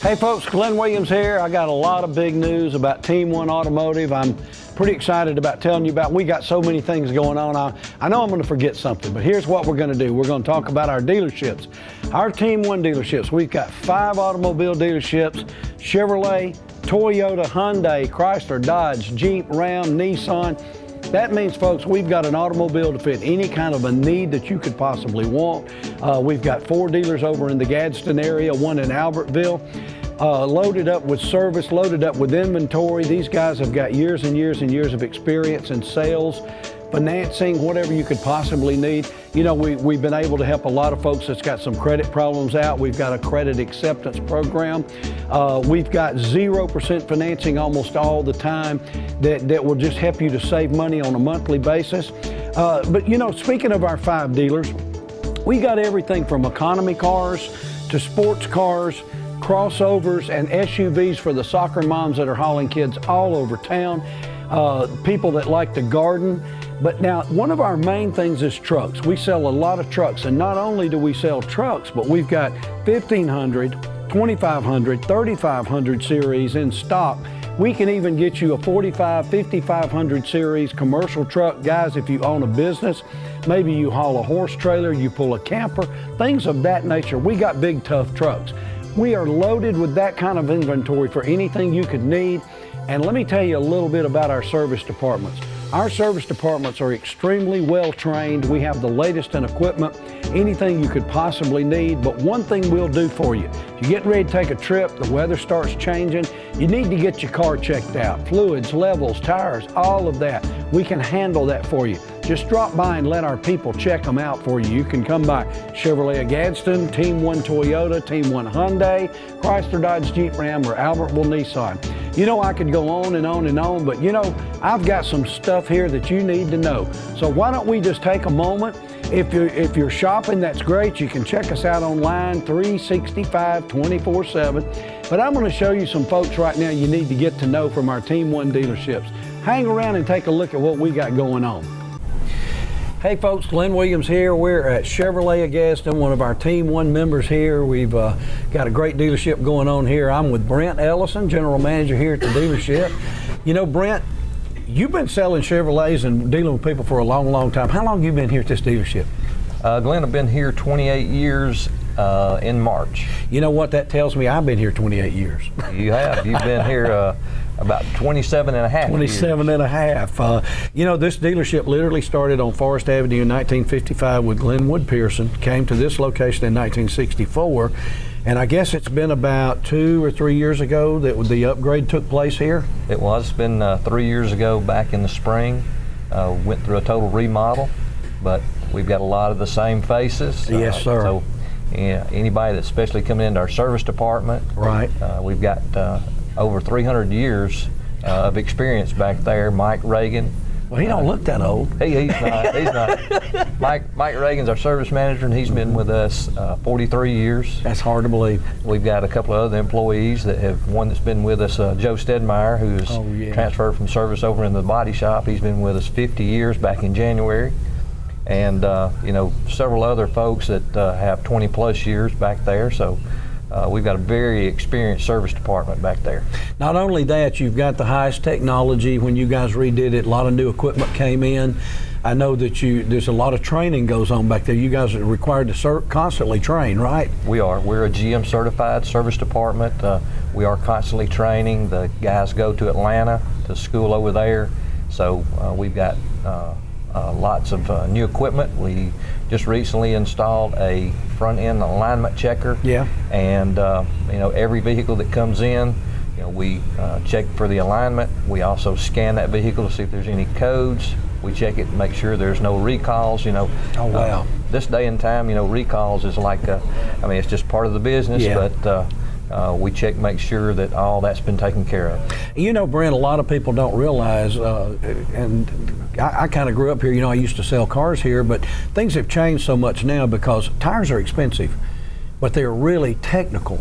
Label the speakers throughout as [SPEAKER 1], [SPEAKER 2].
[SPEAKER 1] Hey folks, Glenn Williams here. I got a lot of big news about Team One Automotive. I'm pretty excited about telling you about. We got so many things going on. I know I'm going to forget something, but here's what we're going to do. We're going to talk about our dealerships. Our Team One dealerships. We've got 5 automobile dealerships: Chevrolet, Toyota, Hyundai, Chrysler, Dodge, Jeep, Ram, Nissan. That means, folks, we've got an automobile to fit any kind of a need that you could possibly want. We've got 4 dealers over in the Gadsden area, 1 in Albertville, loaded up with service, loaded up with inventory. These guys have got years and years and years of experience in sales, financing, whatever you could possibly need. You know, we've been able to help a lot of folks that's got some credit problems out. We've got a credit acceptance program. We've got 0% financing almost all the time that will just help you to save money on a monthly basis. But you know, speaking of our 5 dealers, we got everything from economy cars to sports cars, crossovers, and SUVs for the soccer moms that are hauling kids all over town, people that like to garden. But now, one of our main things is trucks. We sell a lot of trucks, and not only do we sell trucks, but we've got 1500, 2500, 3500 series in stock. We can even get you a 45, 5500 series commercial truck. Guys, if you own a business, maybe you haul a horse trailer, you pull a camper, things of that nature. We got big, tough trucks. We are loaded with that kind of inventory for anything you could need. And let me tell you a little bit about our service departments. Our service departments are extremely well trained. We have the latest in equipment, anything you could possibly need. But one thing we'll do for you: if you get ready to take a trip, the weather starts changing, you need to get your car checked out. Fluids, levels, tires, all of that. We can handle that for you. Just drop by and let our people check them out for you. You can come by Chevrolet of Gadsden, Team One Toyota, Team One Hyundai, Chrysler, Dodge, Jeep, Ram, or Albertville Nissan. You know, I could go on and on and on, but you know, I've got some stuff here that you need to know. So why don't we just take a moment? If you're shopping, that's great. You can check us out online 365, 24/7. But I'm going to show you some folks right now you need to get to know from our Team One dealerships. Hang around and take a look at what we got going on. Hey folks, Glenn Williams here. We're at Chevrolet of Gadsden, one of our Team One members here. We've got a great dealership going on here. I'm with Brent Ellison, General Manager here at the dealership. You know, Brent, you've been selling Chevrolets and dealing with people for a long, long time. How long have you been here at this dealership?
[SPEAKER 2] Glenn, I've been here 28 years in March.
[SPEAKER 1] You know what that tells me? I've been here 28 years.
[SPEAKER 2] You have. You've been here about 27 and a half
[SPEAKER 1] 27
[SPEAKER 2] years.
[SPEAKER 1] and a half. You know, this dealership literally started on Forest Avenue in 1955 with Glenwood Pearson, came to this location in 1964, and I guess it's been about 2 or 3 years ago that the upgrade took place here?
[SPEAKER 2] It was. It's been 3 years ago back in the spring. Went through a total remodel, but we've got a lot of the same faces.
[SPEAKER 1] Yes, sir.
[SPEAKER 2] So anybody that's especially coming into our service department,
[SPEAKER 1] right?
[SPEAKER 2] We've got over 300 years of experience back there. Mike Reagan.
[SPEAKER 1] Well, he don't look that old.
[SPEAKER 2] He's not. He's not. Mike Reagan's our service manager, and he's been with us 43 years.
[SPEAKER 1] That's hard to believe.
[SPEAKER 2] We've got a couple of other employees that have. One that's been with us, Joe Stedmeyer, who's transferred from service over into the body shop. He's been with us 50 years back in January. And you know, several other folks that have 20 plus years back there. So we've got a very experienced service department back there.
[SPEAKER 1] Not only that, you've got the highest technology. When you guys redid it, a lot of new equipment came in. I know that there's a lot of training goes on back there. You guys are required to constantly train, right?
[SPEAKER 2] We are. We're a GM certified service department. We are constantly training. The guys go to Atlanta to school over there. So we've got lots of new equipment. We just recently installed a front end alignment checker. Yeah. And you know, every vehicle that comes in, you know, we check for the alignment. We also scan that vehicle to see if there's any codes. We check it to make sure there's no recalls. You know. Oh wow. This day and time, you know, recalls is like I mean, it's just part of the business. Yeah. But we check, make sure that all that's been taken care of.
[SPEAKER 1] You know, Brent, a lot of people don't realize, and I kind of grew up here, you know, I used to sell cars here, but things have changed so much now because tires are expensive, but they're really technical.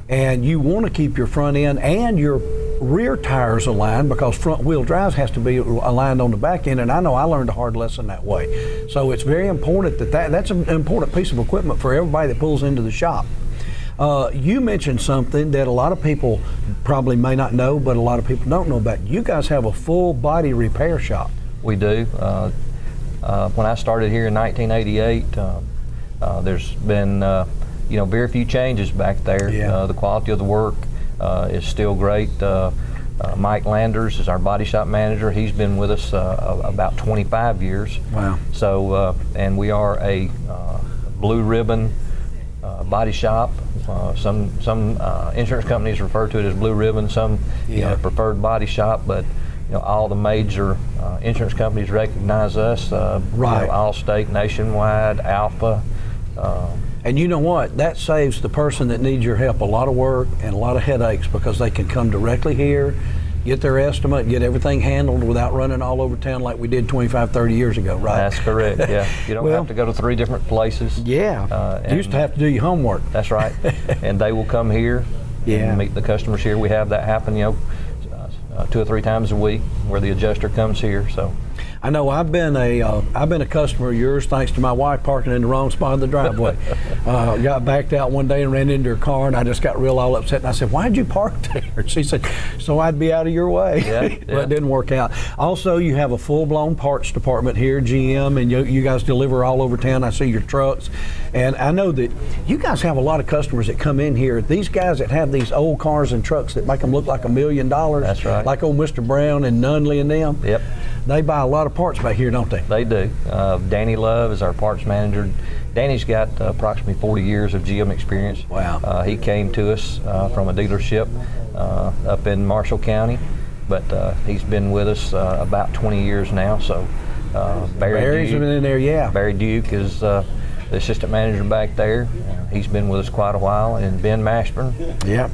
[SPEAKER 1] And you want to keep your front end and your rear tires aligned because front wheel drive has to be aligned on the back end, and I know I learned a hard lesson that way. So it's very important that's an important piece of equipment for everybody that pulls into the shop. You mentioned something that a lot of people probably may not know, but a lot of people don't know about. You guys have a full body repair shop.
[SPEAKER 2] We do. When I started here in 1988, there's been very few changes back there.
[SPEAKER 1] Yeah.
[SPEAKER 2] The quality of the work is still great. Mike Landers is our body shop manager. He's been with us about 25 years.
[SPEAKER 1] Wow.
[SPEAKER 2] So, and we are a blue ribbon body shop. Some insurance companies refer to it as blue ribbon. Some preferred body shop, but all the major insurance companies recognize us.
[SPEAKER 1] Right.
[SPEAKER 2] Allstate, Nationwide, Alpha.
[SPEAKER 1] And you know what? That saves the person that needs your help a lot of work and a lot of headaches, because they can come directly here, get their estimate, get everything handled without running all over town like we did 25, 30 years ago, right?
[SPEAKER 2] That's correct, yeah. You don't
[SPEAKER 1] Well,
[SPEAKER 2] have to go to 3 different places.
[SPEAKER 1] Yeah. You used to have to do your homework.
[SPEAKER 2] That's right. And they will come here and meet the customers here. We have that happen, 2 or 3 times a week where the adjuster comes here. So
[SPEAKER 1] I know I've been a customer of yours thanks to my wife parking in the wrong spot in the driveway. Got backed out one day and ran into her car, and I just got real all upset. And I said, "Why'd you park there?" She said, "So I'd be out of your way."
[SPEAKER 2] Yeah,
[SPEAKER 1] But it didn't work out. Also, you have a full-blown parts department here, GM, and you guys deliver all over town. I see your trucks, and I know that you guys have a lot of customers that come in here. These guys that have these old cars and trucks that make them look like $1 million.
[SPEAKER 2] That's right.
[SPEAKER 1] Like old Mr. Brown and Nunley and them.
[SPEAKER 2] Yep.
[SPEAKER 1] They buy a lot of parts back here, don't they?
[SPEAKER 2] They do. Danny Love is our parts manager. Danny's got approximately 40 years of GM experience.
[SPEAKER 1] Wow.
[SPEAKER 2] He came to us from a dealership up in Marshall County, but he's been with us about 20 years now. So
[SPEAKER 1] Barry's been in there, yeah.
[SPEAKER 2] Barry Duke is the assistant manager back there. He's been with us quite a while, and Ben Mashburn,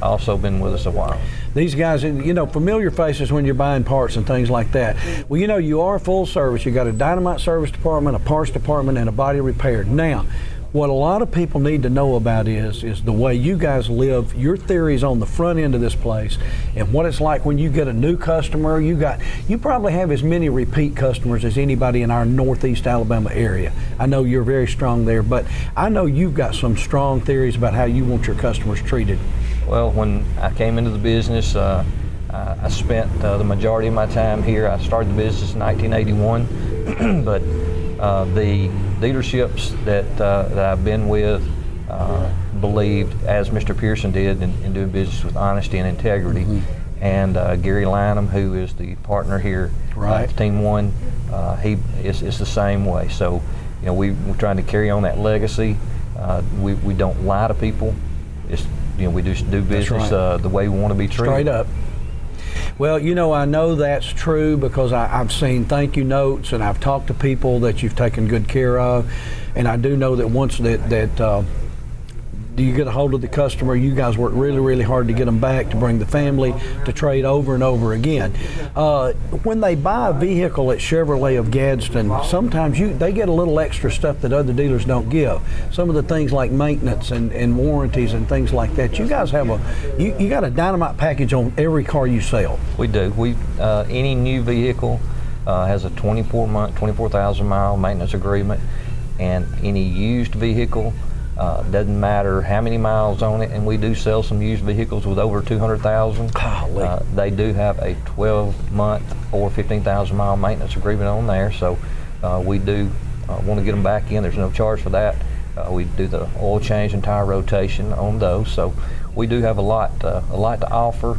[SPEAKER 2] also been with us a while.
[SPEAKER 1] These guys, familiar faces when you're buying parts and things like that. Well, you are full service. You got a dynamite service department, a parts department, and a body repair. Now, what a lot of people need to know about is the way you guys live, your theories on the front end of this place, and what it's like when you get a new customer. You probably have as many repeat customers as anybody in our Northeast Alabama area. I know you're very strong there, but I know you've got some strong theories about how you want your customers treated.
[SPEAKER 2] Well, when I came into the business, I spent the majority of my time here. I started the business in 1981, but the dealerships that I've been with believed, as Mr. Pearson did, in doing business with honesty and integrity. Mm-hmm. And Gary Lanham, who is the partner here at Team One, he is the same way. So, we're trying to carry on that legacy. We don't lie to people. We just do business the way we want to be treated.
[SPEAKER 1] Straight up. Well, I know that's true because I've seen thank you notes, and I've talked to people that you've taken good care of, and I do know that once that you get a hold of the customer, you guys work really, really hard to get them back, to bring the family, to trade over and over again. When they buy a vehicle at Chevrolet of Gadsden, sometimes they get a little extra stuff that other dealers don't give. Some of the things like maintenance and warranties and things like that. You guys have you got a dynamite package on every car you sell.
[SPEAKER 2] We do. Any new vehicle has a 24-month, 24,000 mile maintenance agreement, and any used vehicle, doesn't matter how many miles on it, and we do sell some used vehicles with over 200,000. They do have a 12-month or 15,000 mile maintenance agreement on there, so we do want to get them back in. There's no charge for that. We do the oil change and tire rotation on those, so we do have a lot to offer.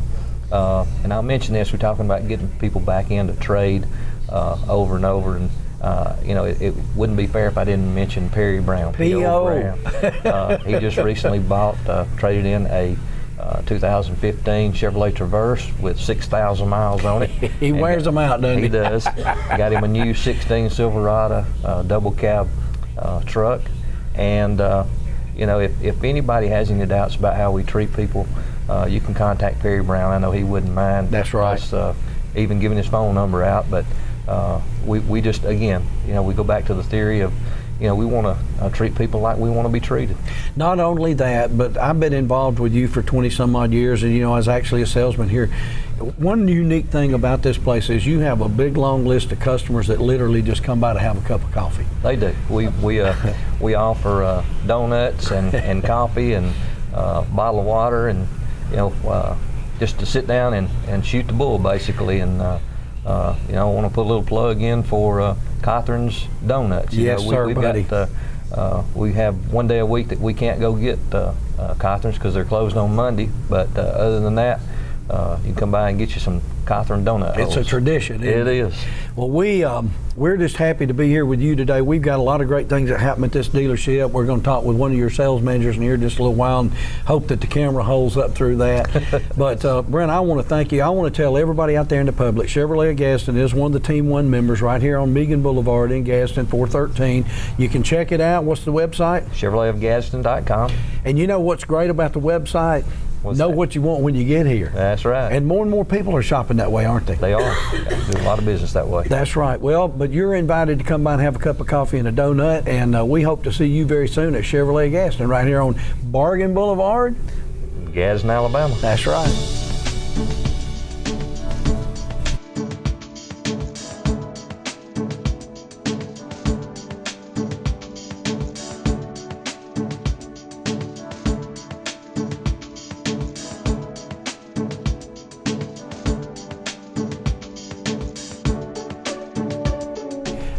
[SPEAKER 2] And I'll mention this: we're talking about getting people back in to trade over and over, and it wouldn't be fair if I didn't mention Perry Brown.
[SPEAKER 1] P.O.
[SPEAKER 2] Brown. He just recently traded in a 2015 Chevrolet Traverse with 6,000 miles on it.
[SPEAKER 1] He wears them out, doesn't he?
[SPEAKER 2] He does. Got him a new 16 Silverado double cab truck. And, if anybody has any doubts about how we treat people, you can contact Perry Brown. I know he wouldn't mind.
[SPEAKER 1] That's right.
[SPEAKER 2] Us, even giving his phone number out, but we just, again, we go back to the theory of, we want to treat people like we want to be treated.
[SPEAKER 1] Not only that, but I've been involved with you for 20 some odd years, and I was actually a salesman here. One unique thing about this place is you have a big long list of customers that literally just come by to have a cup of coffee.
[SPEAKER 2] They do. We offer donuts and coffee, and bottle of water, and just to sit down and shoot the bull basically. And I want to put a little plug in for Cothran's Donuts.
[SPEAKER 1] Yes, sir,
[SPEAKER 2] we've
[SPEAKER 1] buddy.
[SPEAKER 2] We have one day a week that we can't go get Cothran's because they're closed on Monday. But other than that, you can come by and get you some Cothran donut
[SPEAKER 1] It's a
[SPEAKER 2] holes.
[SPEAKER 1] tradition. Isn't
[SPEAKER 2] It is.
[SPEAKER 1] Well, we're just happy to be here with you today. We've got a lot of great things that happen at this dealership. We're going to talk with one of your sales managers in here just a little while and hope that the camera holds up through that. But Brent, I want to thank you. I want to tell everybody out there in the public, Chevrolet of Gaston is one of the Team One members right here on Megan Boulevard in Gaston, 413. You can check it out. What's the website?
[SPEAKER 2] ChevroletofGadsden.com.
[SPEAKER 1] And you know what's great about the website?
[SPEAKER 2] What's
[SPEAKER 1] know
[SPEAKER 2] that?
[SPEAKER 1] what you want when you get here.
[SPEAKER 2] That's right.
[SPEAKER 1] And more people are shopping that way, aren't they?
[SPEAKER 2] They are. Do a lot of business that way.
[SPEAKER 1] That's right. Well, but you're invited to come by and have a cup of coffee and a donut, and we hope to see you very soon at Chevrolet Gaston right here on Bargain Boulevard.
[SPEAKER 2] Gadsden, Alabama.
[SPEAKER 1] That's right.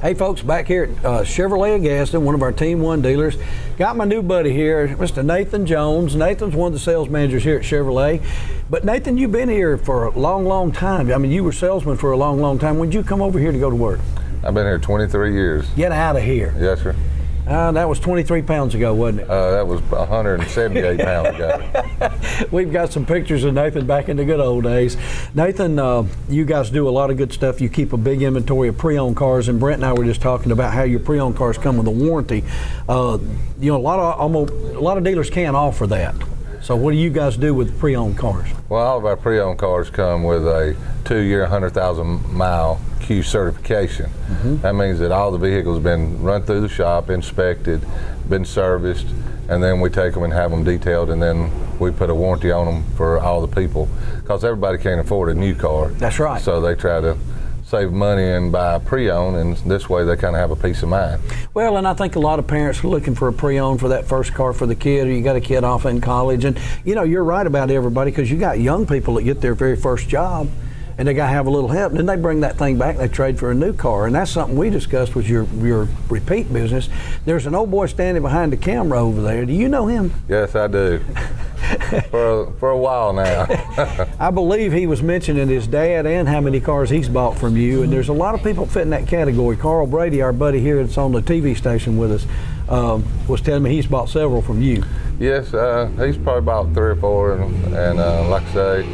[SPEAKER 1] Hey folks, back here at Chevrolet of Gaston, one of our Team One dealers. Got my new buddy here, Mr. Nathan Jones. Nathan's one of the sales managers here at Chevrolet. But Nathan, you've been here for a long time. I mean, you were salesman for a long time. When did you come over here to go to work?
[SPEAKER 3] I've been here 23 years.
[SPEAKER 1] Get out of here.
[SPEAKER 3] Yes, sir.
[SPEAKER 1] That was 23 pounds ago, wasn't it?
[SPEAKER 3] That was 178 pounds ago.
[SPEAKER 1] We've got some pictures of Nathan back in the good old days. Nathan, you guys do a lot of good stuff. You keep a big inventory of pre-owned cars, and Brent and I were just talking about how your pre-owned cars come with a warranty. A lot of dealers can't offer that. So what do you guys do with pre-owned cars?
[SPEAKER 3] Well, all of our pre-owned cars come with a 2-year, 100,000 mile Q certification. That means that all the vehicles have been run through the shop, inspected, been serviced, and then we take them and have them detailed, and then we put a warranty on them for all the people, because everybody can't afford a new car.
[SPEAKER 1] That's right.
[SPEAKER 3] So they try to save money and buy a pre-owned, and this way they kind of have a peace of mind.
[SPEAKER 1] Well, and I think a lot of parents are looking for a pre-owned for that first car for the kid, or you got a kid off in college. And you're right about everybody, because you got young people that get their very first job and they got to have a little help. And then they bring that thing back and they trade for a new car. And that's something we discussed with your repeat business. There's an old boy standing behind the camera over there. Do you know him?
[SPEAKER 3] Yes, I do. for a while now.
[SPEAKER 1] I believe he was mentioning his dad and how many cars he's bought from you, and there's a lot of people fit in that category. Carl Brady, our buddy here that's on the TV station with us, was telling me he's bought several from you.
[SPEAKER 3] Yes, he's probably about 3 or 4, and like I say,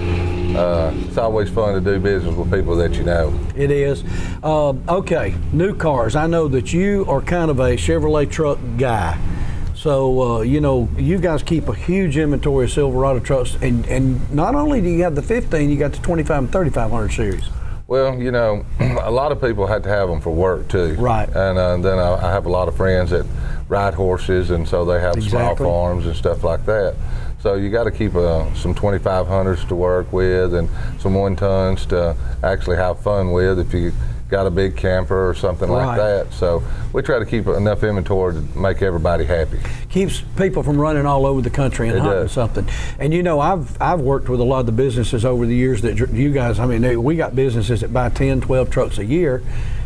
[SPEAKER 3] it's always fun to do business with people that you know.
[SPEAKER 1] It is. Okay, new cars. I know that you are kind of a Chevrolet truck guy. So, you guys keep a huge inventory of Silverado trucks, and not only do you have the 15, you got the 25 and 3500 series.
[SPEAKER 3] Well, a lot of people had to have them for work too.
[SPEAKER 1] Right.
[SPEAKER 3] And then I have a lot of friends that ride horses, and so they have
[SPEAKER 1] Exactly.
[SPEAKER 3] small farms and stuff like that. So you got to keep some 2500s to work with, and some 1 tons to actually have fun with if you got a big camper or something
[SPEAKER 1] Right.
[SPEAKER 3] like that. So we try to keep enough inventory to make everybody happy.
[SPEAKER 1] Keeps people from running all over the country and
[SPEAKER 3] It
[SPEAKER 1] hunting
[SPEAKER 3] does.
[SPEAKER 1] something. And I've worked with a lot of the businesses over the years that you guys, we got businesses that buy 10, 12 trucks a year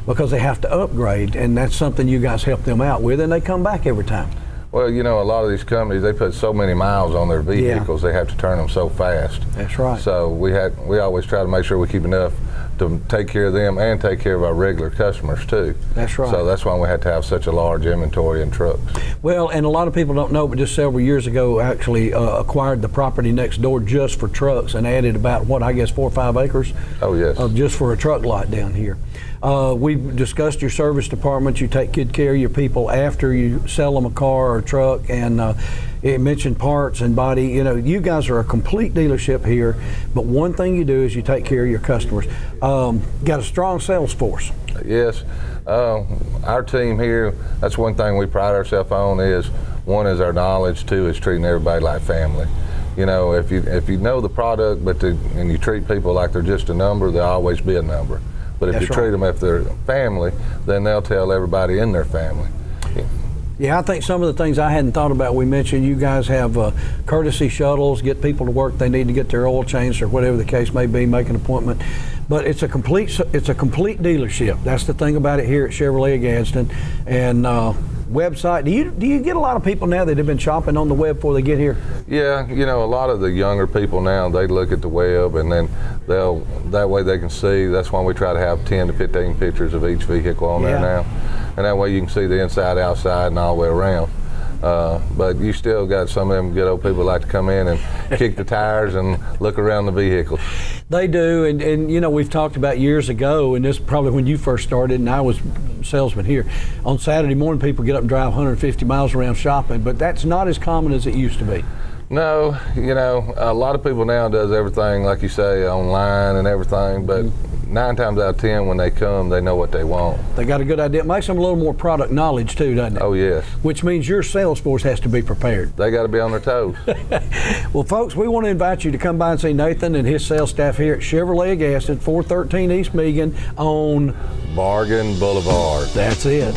[SPEAKER 1] because they have to upgrade, and that's something you guys help them out with, and they come back every time.
[SPEAKER 3] Well, a lot of these companies, they put so many miles on their vehicles, they have to turn them so fast.
[SPEAKER 1] That's right.
[SPEAKER 3] So we always try to make sure we keep enough to take care of them and take care of our regular customers too.
[SPEAKER 1] That's right.
[SPEAKER 3] So that's why we had to have such a large inventory in trucks.
[SPEAKER 1] Well, and a lot of people don't know, but just several years ago, actually acquired the property next door just for trucks and added about 4 or 5 acres.
[SPEAKER 3] Oh, yes.
[SPEAKER 1] Just for a truck lot down here. We've discussed your service department. You take good care of your people after you sell them a car or a truck, and it mentioned parts and body. You guys are a complete dealership here, but one thing you do is you take care of your customers. Got a strong sales force.
[SPEAKER 3] Yes. Our team here, that's one thing we pride ourselves on is, one is our knowledge, 2 is treating everybody like family. If you know the product and you treat people like they're just a number, they'll always be a number. But if
[SPEAKER 1] That's
[SPEAKER 3] you treat
[SPEAKER 1] right.
[SPEAKER 3] them if they're family, then they'll tell everybody in their family.
[SPEAKER 1] Yeah, I think some of the things I hadn't thought about, we mentioned you guys have courtesy shuttles, get people to work they need to get their oil changed or whatever the case may be, make an appointment. But it's a complete dealership. That's the thing about it here at Chevrolet Gadsden. And website, do you get a lot of people now that have been shopping on the web before they get here?
[SPEAKER 3] Yeah, you know, a lot of the younger people now, they look at the web and then that way they can see. That's why we try to have 10 to 15 pictures of each vehicle on there now. And that way you can see the inside, outside, and all the way around. But you still got some of them good old people like to come in and kick the tires and look around the vehicles.
[SPEAKER 1] They do, and you know, we've talked about years ago, and this is probably when you first started, and I was a salesman here. On Saturday morning, people get up and drive 150 miles around shopping, but that's not as common as it used to be.
[SPEAKER 3] No, you know, a lot of people now does everything, like you say, online and everything, but 9 times out of 10 when they come, they know what they want.
[SPEAKER 1] They got a good idea. It makes them a little more product knowledge too, doesn't it?
[SPEAKER 3] Oh, yes.
[SPEAKER 1] Which means your sales force has to be prepared.
[SPEAKER 3] They got to be on their toes.
[SPEAKER 1] Well, folks, we want to invite you to come by and see Nathan and his sales staff here at Chevrolet Gadsden, 413 East Meegan on
[SPEAKER 3] Bargain Boulevard.
[SPEAKER 1] That's it.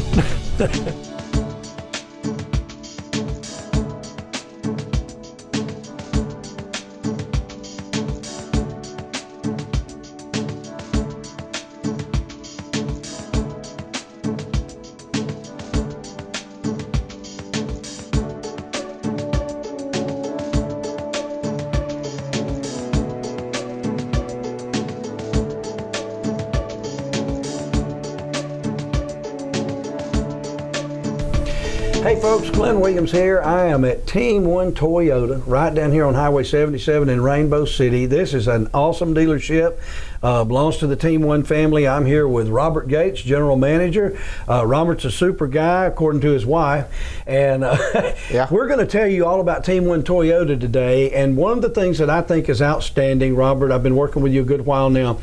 [SPEAKER 1] Hey folks, Glenn Williams here. I am at Team One Toyota right down here on Highway 77 in Rainbow City. This is an awesome dealership. Belongs to the Team One family. I'm here with Robert Gates, General Manager. Robert's a super guy, according to his wife. And we're going to tell you all about Team One Toyota today. And one of the things that I think is outstanding, Robert, I've been working with you a good while now.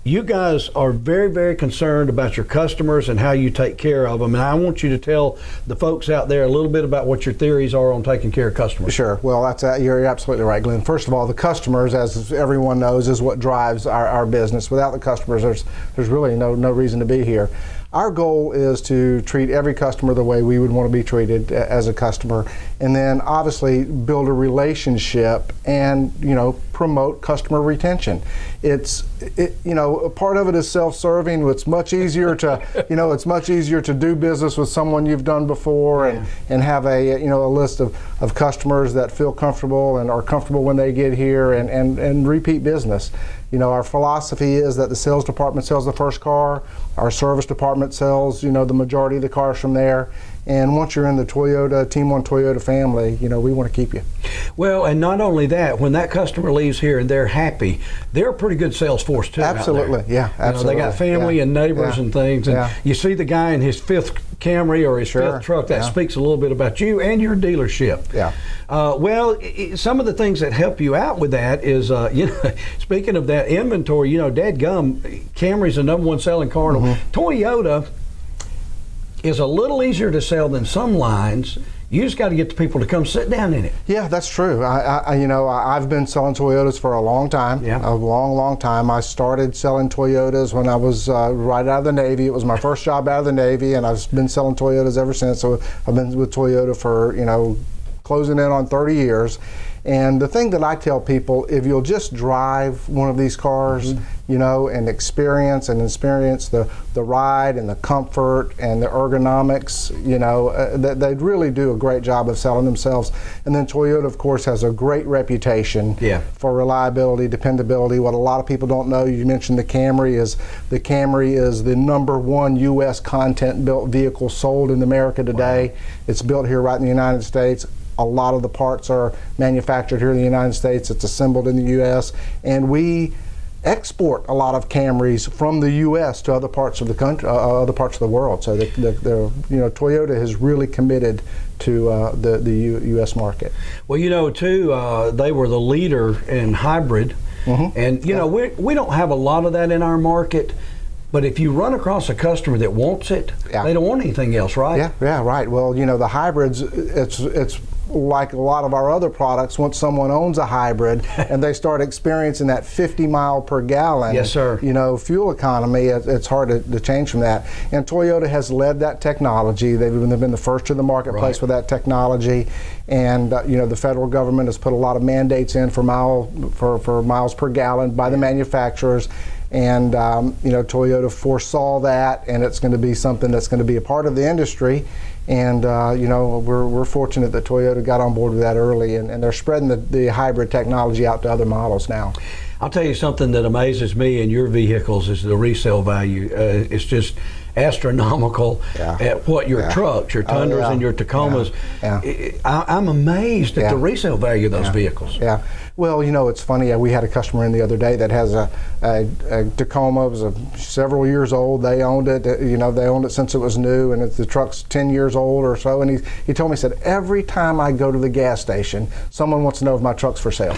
[SPEAKER 1] You guys are very, very concerned about your customers and how you take care of them. And I want you to tell the folks out there a little bit about what your theories are on taking care of customers.
[SPEAKER 4] Sure. Well, you're absolutely right, Glenn. First of all, the customers, as everyone knows, is what drives our business. Without the customers, there's really no reason to be here. Our goal is to treat every customer the way we would want to be treated as a customer, and then obviously build a relationship and, you know, promote customer retention. Part of it is self-serving. It's much easier to do business with someone you've done before and have a list of customers that feel comfortable and are comfortable when they get here and repeat business. You know, our philosophy is that the sales department sells the first car, our service department sells, the majority of the cars from there. And once you're in the Team One Toyota family, we want to keep you.
[SPEAKER 1] Well, and not only that, when that customer leaves here and they're happy, they're a pretty good sales force too.
[SPEAKER 4] Absolutely, yeah, absolutely.
[SPEAKER 1] They got family and neighbors and things. And you see the guy in his 5th Camry or his 5th truck, that speaks a little bit about you and your dealership.
[SPEAKER 4] Yeah.
[SPEAKER 1] Some of the things that help you out with that is, speaking of that inventory, dadgum, Camry's the #1 selling car. Toyota is a little easier to sell than some lines. You just got to get the people to come sit down in it.
[SPEAKER 4] Yeah, that's true. I've been selling Toyotas for a long time.
[SPEAKER 1] Yeah.
[SPEAKER 4] A long time. I started selling Toyotas when I was right out of the Navy. It was my first job out of the Navy, and I've been selling Toyotas ever since. So I've been with Toyota for closing in on 30 years. And the thing that I tell people, if you'll just drive one of these cars, and experience the ride and the comfort and the ergonomics, they'd really do a great job of selling themselves. And then Toyota, of course, has a great reputation for reliability, dependability. What a lot of people don't know, you mentioned the Camry is the #1 U.S. content built vehicle sold in America today. Wow. It's built here right in the United States. A lot of the parts are manufactured here in the United States. It's assembled in the U.S. and we export a lot of Camrys from the U.S. to other parts of the country, other parts of the world. So Toyota is really committed to the U.S. market.
[SPEAKER 1] Well, they were the leader in hybrid, and we don't have a lot of that in our market. But if you run across a customer that wants it, they don't want anything else, right?
[SPEAKER 4] Yeah, right. Well, the hybrids, it's like a lot of our other products, once someone owns a hybrid and they start experiencing that 50 mile per gallon,
[SPEAKER 1] Yes, sir.
[SPEAKER 4] fuel economy, it's hard to change from that. And Toyota has led that technology. They've been the first to the marketplace
[SPEAKER 1] Right.
[SPEAKER 4] with that technology. And the federal government has put a lot of mandates in for miles per gallon by the manufacturers. And Toyota foresaw that, and it's going to be something that's going to be a part of the industry. And we're fortunate that Toyota got on board with that early, and they're spreading the hybrid technology out to other models now.
[SPEAKER 1] I'll tell you something that amazes me in your vehicles is the resale value. It's just astronomical
[SPEAKER 4] Yeah.
[SPEAKER 1] at what your
[SPEAKER 4] Yeah.
[SPEAKER 1] trucks, your Tundras
[SPEAKER 4] yeah.
[SPEAKER 1] and your Tacomas.
[SPEAKER 4] Yeah.
[SPEAKER 1] I'm amazed at
[SPEAKER 4] Yeah.
[SPEAKER 1] the resale value of those vehicles.
[SPEAKER 4] Yeah. Well, it's funny. We had a customer in the other day that has a Tacoma. It was several years old. They owned it. They owned it since it was new, and the truck's 10 years old or so. And he told me, he said, every time I go to the gas station, someone wants to know if my truck's for sale.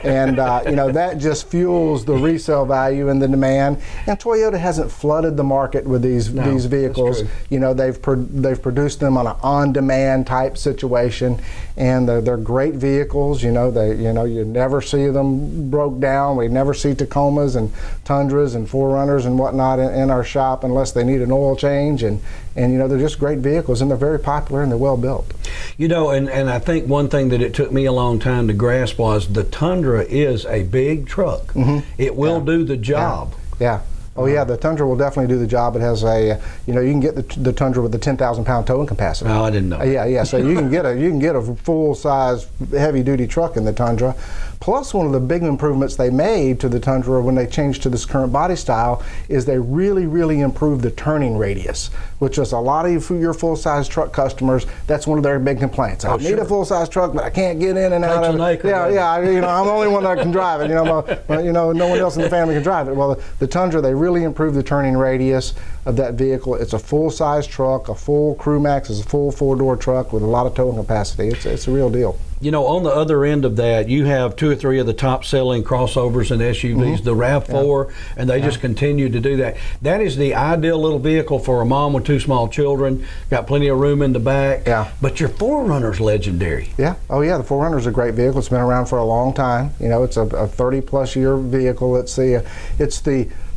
[SPEAKER 4] And that just fuels the resale value and the demand. And Toyota hasn't flooded the market with these vehicles.
[SPEAKER 1] That's true.
[SPEAKER 4] They've produced them on an on-demand type situation, and they're great vehicles. You never see them broke down. We never see Tacomas and Tundras and 4Runners and whatnot in our shop unless they need an oil change. And they're just great vehicles, and they're very popular and they're well built.
[SPEAKER 1] And I think one thing that it took me a long time to grasp was the Tundra is a big truck.
[SPEAKER 4] Mm-hmm.
[SPEAKER 1] It will do the job.
[SPEAKER 4] Yeah. Oh yeah, the Tundra will definitely do the job. It has you can get the Tundra with the 10,000-pound towing capacity.
[SPEAKER 1] No, I didn't know.
[SPEAKER 4] Yeah. So you can get a full-size, heavy-duty truck in the Tundra. Plus, one of the big improvements they made to the Tundra when they changed to this current body style is they really, really improved the turning radius, which is a lot of your full-size truck customers. That's one of their big complaints. I need a full-size truck, but I can't get in and out of it. I'm the only one that can drive it. No one else in the family can drive it. Well, the Tundra, they really improved the turning radius of that vehicle. It's a full-size truck, a full Crew Max is a full four-door truck with a lot of towing capacity. It's a real deal.
[SPEAKER 1] On the other end of that, you have 2 or 3 of the top-selling crossovers and SUVs, the RAV4, and they just continue to do that. That is the ideal little vehicle for a mom with 2 small children. Got plenty of room in the back.
[SPEAKER 4] Yeah.
[SPEAKER 1] But your 4Runner's legendary.
[SPEAKER 4] Yeah. Oh, yeah. The 4Runner's a great vehicle. It's been around for a long time. It's a 30-plus year vehicle. It's the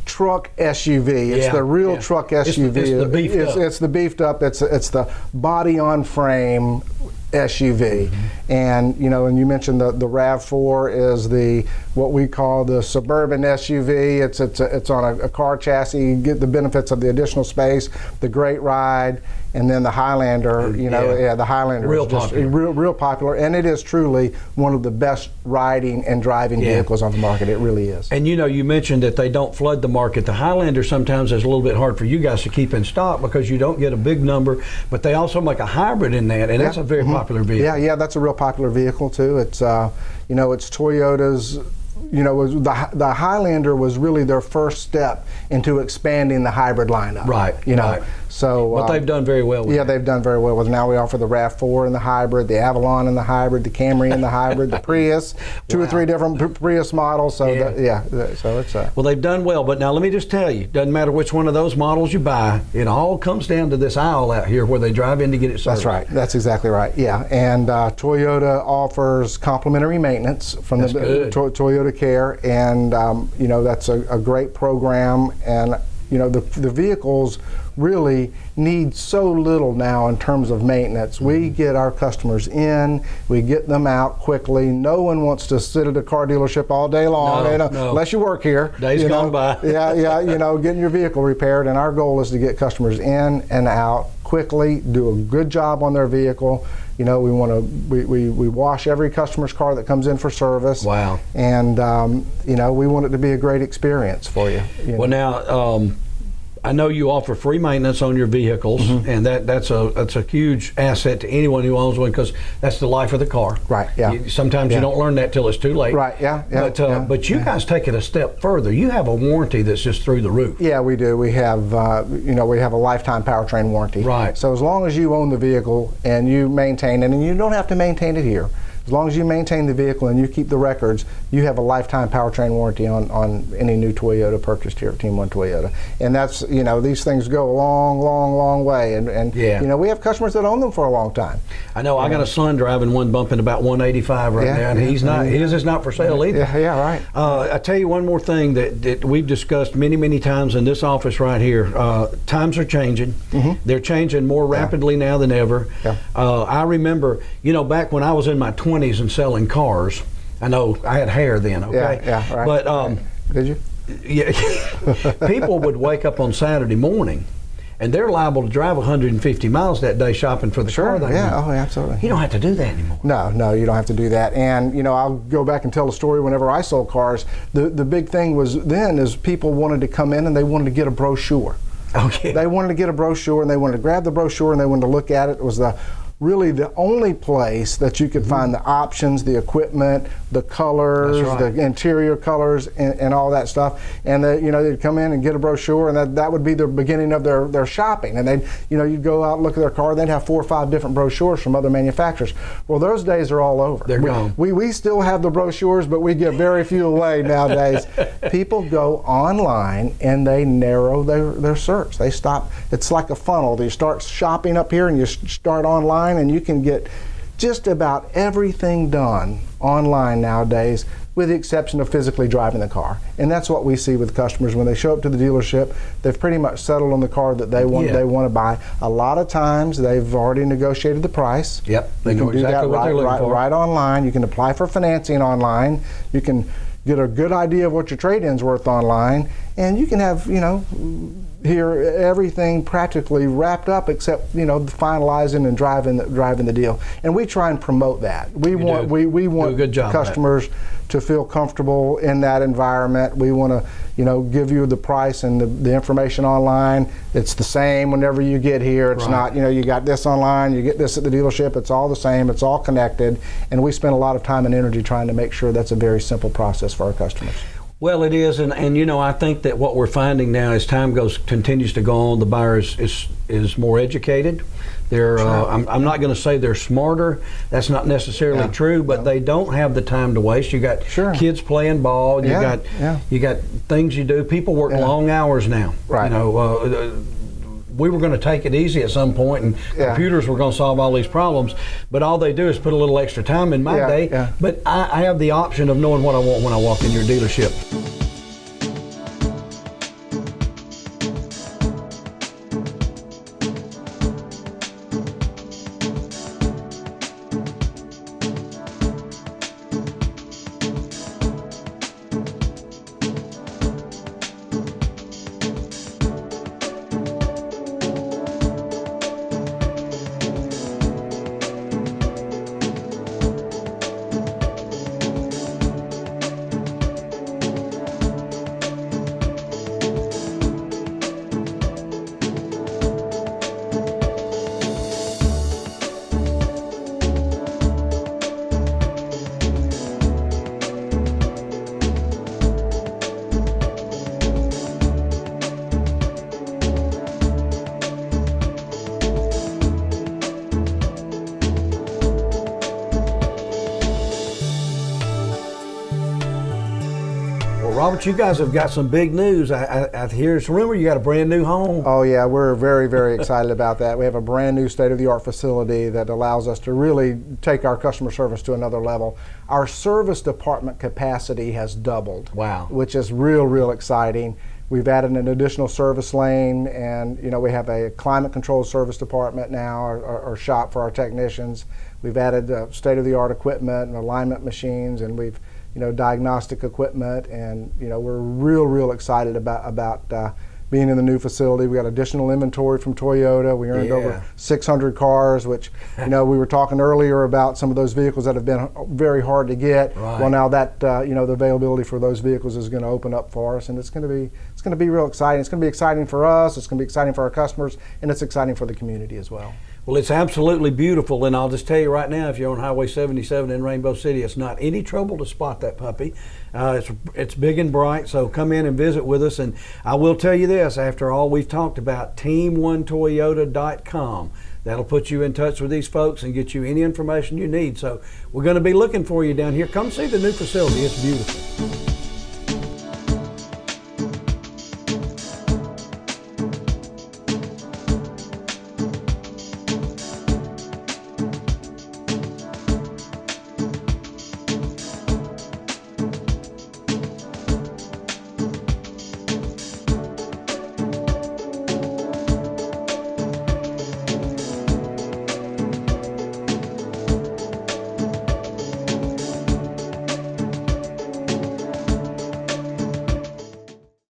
[SPEAKER 4] truck SUV. It's the real truck SUV.
[SPEAKER 1] It's the beefed up.
[SPEAKER 4] It's the beefed up. It's the body on frame SUV. And and you mentioned the RAV4 is what we call the suburban SUV. It's on a car chassis. You get the benefits of the additional space, the great ride, and then the Highlander. The Highlander
[SPEAKER 1] Real
[SPEAKER 4] is just
[SPEAKER 1] popular.
[SPEAKER 4] real popular, and it is truly one of the best riding and driving vehicles on the market. It really is.
[SPEAKER 1] And you mentioned that they don't flood the market. The Highlander sometimes is a little bit hard for you guys to keep in stock because you don't get a big number, but they also make a hybrid in that, and that's a very popular vehicle.
[SPEAKER 4] Yeah, that's a real popular vehicle too. It's it's Toyota's. The Highlander was really their first step into expanding the hybrid lineup.
[SPEAKER 1] Right. Right.
[SPEAKER 4] So,
[SPEAKER 1] but they've done very well with
[SPEAKER 4] Yeah,
[SPEAKER 1] it.
[SPEAKER 4] they've done very well with it. Now we offer the RAV4 in the hybrid, the Avalon in the hybrid, the Camry in the hybrid, the Prius, 2 or 3 different Prius models. So so it's
[SPEAKER 1] Well, they've done well, but now let me just tell you, doesn't matter which one of those models you buy, it all comes down to this aisle out here where they drive in to get it serviced.
[SPEAKER 4] That's right. That's exactly right. Yeah, and Toyota offers complimentary maintenance from
[SPEAKER 1] That's
[SPEAKER 4] the
[SPEAKER 1] good.
[SPEAKER 4] Toyota Care, and that's a great program. And the vehicles really need so little now in terms of maintenance. We get our customers in, we get them out quickly. No one wants to sit at a car dealership all day long,
[SPEAKER 1] No.
[SPEAKER 4] unless you work here.
[SPEAKER 1] Days gone by.
[SPEAKER 4] Getting your vehicle repaired. And our goal is to get customers in and out quickly, do a good job on their vehicle. We want to we wash every customer's car that comes in for service.
[SPEAKER 1] Wow.
[SPEAKER 4] And we want it to be a great experience for you.
[SPEAKER 1] Well, now I know you offer free maintenance on your vehicles, and that's a huge asset to anyone who owns one because that's the life of the car.
[SPEAKER 4] Right. Yeah.
[SPEAKER 1] Sometimes you don't learn that till it's too late.
[SPEAKER 4] Right. Yeah.
[SPEAKER 1] But you guys take it a step further. You have a warranty that's just through the roof.
[SPEAKER 4] Yeah, we do. We have we have a lifetime powertrain warranty.
[SPEAKER 1] Right.
[SPEAKER 4] So as long as you own the vehicle and you maintain it, and you don't have to maintain it here. As As long as you maintain the vehicle and you keep the records, you have a lifetime powertrain warranty on any new Toyota purchased here at Team One Toyota. And that's, these things go a long, long, long way. And
[SPEAKER 1] Yeah.
[SPEAKER 4] we have customers that own them for a long time.
[SPEAKER 1] I know I got a son driving one bumping about 185 right
[SPEAKER 4] Yeah,
[SPEAKER 1] now, and
[SPEAKER 4] yeah.
[SPEAKER 1] his is not for sale either.
[SPEAKER 4] Yeah, right.
[SPEAKER 1] I tell you one more thing that we've discussed many, many times in this office right here. Times are changing. They're changing more rapidly now than ever.
[SPEAKER 4] Yeah.
[SPEAKER 1] I remember, back when I was in my 20s and selling cars, I know I had hair then, okay?
[SPEAKER 4] Yeah, right.
[SPEAKER 1] But
[SPEAKER 4] Did you?
[SPEAKER 1] yeah, people would wake up on Saturday morning and they're liable to drive 150 miles that day shopping for the car they
[SPEAKER 4] Yeah,
[SPEAKER 1] want.
[SPEAKER 4] oh, absolutely.
[SPEAKER 1] You don't have to do that anymore.
[SPEAKER 4] No, you don't have to do that. And I'll go back and tell a story. Whenever I sold cars, the big thing was then is people wanted to come in and they wanted to get a brochure.
[SPEAKER 1] Okay.
[SPEAKER 4] They wanted to get a brochure and they wanted to grab the brochure and they wanted to look at it. It was really the only place that you could find the options, the equipment, the colors,
[SPEAKER 1] That's right.
[SPEAKER 4] the interior colors, and all that stuff. And they'd come in and get a brochure, and that would be the beginning of their shopping. And they'd, you'd go out and look at their car. They'd have 4 or 5 different brochures from other manufacturers. Well, those days are all over.
[SPEAKER 1] They're gone.
[SPEAKER 4] We still have the brochures, but we give very few away nowadays. People go online and they narrow their search. They stop. It's like a funnel. You start shopping up here and you start online, and you can get just about everything done online nowadays, with the exception of physically driving the car. And that's what we see with customers when they show up to the dealership. They've pretty much settled on the car that they want.
[SPEAKER 1] Yeah.
[SPEAKER 4] They want to buy. A lot of times they've already negotiated the price.
[SPEAKER 1] Yep, they
[SPEAKER 4] You
[SPEAKER 1] know
[SPEAKER 4] can do
[SPEAKER 1] exactly
[SPEAKER 4] that
[SPEAKER 1] what they're looking for.
[SPEAKER 4] right online. You can apply for financing online. You can get a good idea of what your trade-in's worth online, and you can have here everything practically wrapped up except the finalizing and driving the deal. And we try and promote that. We want
[SPEAKER 1] do.
[SPEAKER 4] we
[SPEAKER 1] Do
[SPEAKER 4] want
[SPEAKER 1] a good job of that.
[SPEAKER 4] customers to feel comfortable in that environment. We want to give you the price and the information online. It's the same whenever you get here. It's
[SPEAKER 1] Right.
[SPEAKER 4] not you got this online, you get this at the dealership. It's all the same. It's all connected, and we spend a lot of time and energy trying to make sure that's a very simple process for our customers.
[SPEAKER 1] Well, it is, and I think that what we're finding now as time continues to go on, the buyer is more educated. They're I'm not going to say they're smarter. That's not necessarily true, but they don't have the time to waste. You got kids playing ball. You got things you do. People work long hours now.
[SPEAKER 4] Right.
[SPEAKER 1] We were going to take it easy at some point, and computers were going to solve all these problems. But all they do is put a little extra time in my day.
[SPEAKER 4] Yeah.
[SPEAKER 1] But I have the option of knowing what I want when I walk in your dealership. Robert, you guys have got some big news. I hear it's rumor you got a brand new home.
[SPEAKER 4] Oh yeah, we're very, very excited about that. We have a brand new state-of-the-art facility that allows us to really take our customer service to another level. Our service department capacity has doubled.
[SPEAKER 1] Wow.
[SPEAKER 4] Which is real exciting. We've added an additional service lane, and we have a climate-controlled service department now, or shop for our technicians. We've added state-of-the-art equipment and alignment machines, and we've diagnostic equipment, and we're real excited about being in the new facility. We got additional inventory from Toyota. We earned over 600 cars, which we were talking earlier about some of those vehicles that have been very hard to get.
[SPEAKER 1] Right.
[SPEAKER 4] Well, now that the availability for those vehicles is going to open up for us, and it's going to be real exciting. It's going to be exciting for us. It's going to be exciting for our customers, and it's exciting for the community as well.
[SPEAKER 1] Well, it's absolutely beautiful, and I'll just tell you right now, if you're on Highway 77 in Rainbow City, it's not any trouble to spot that puppy. It's big and bright, so come in and visit with us. And I will tell you this, after all we've talked about, Team1Toyota.com. that'll put you in touch with these folks and get you any information you need. So we're going to be looking for you down here. Come see the new facility. It's beautiful.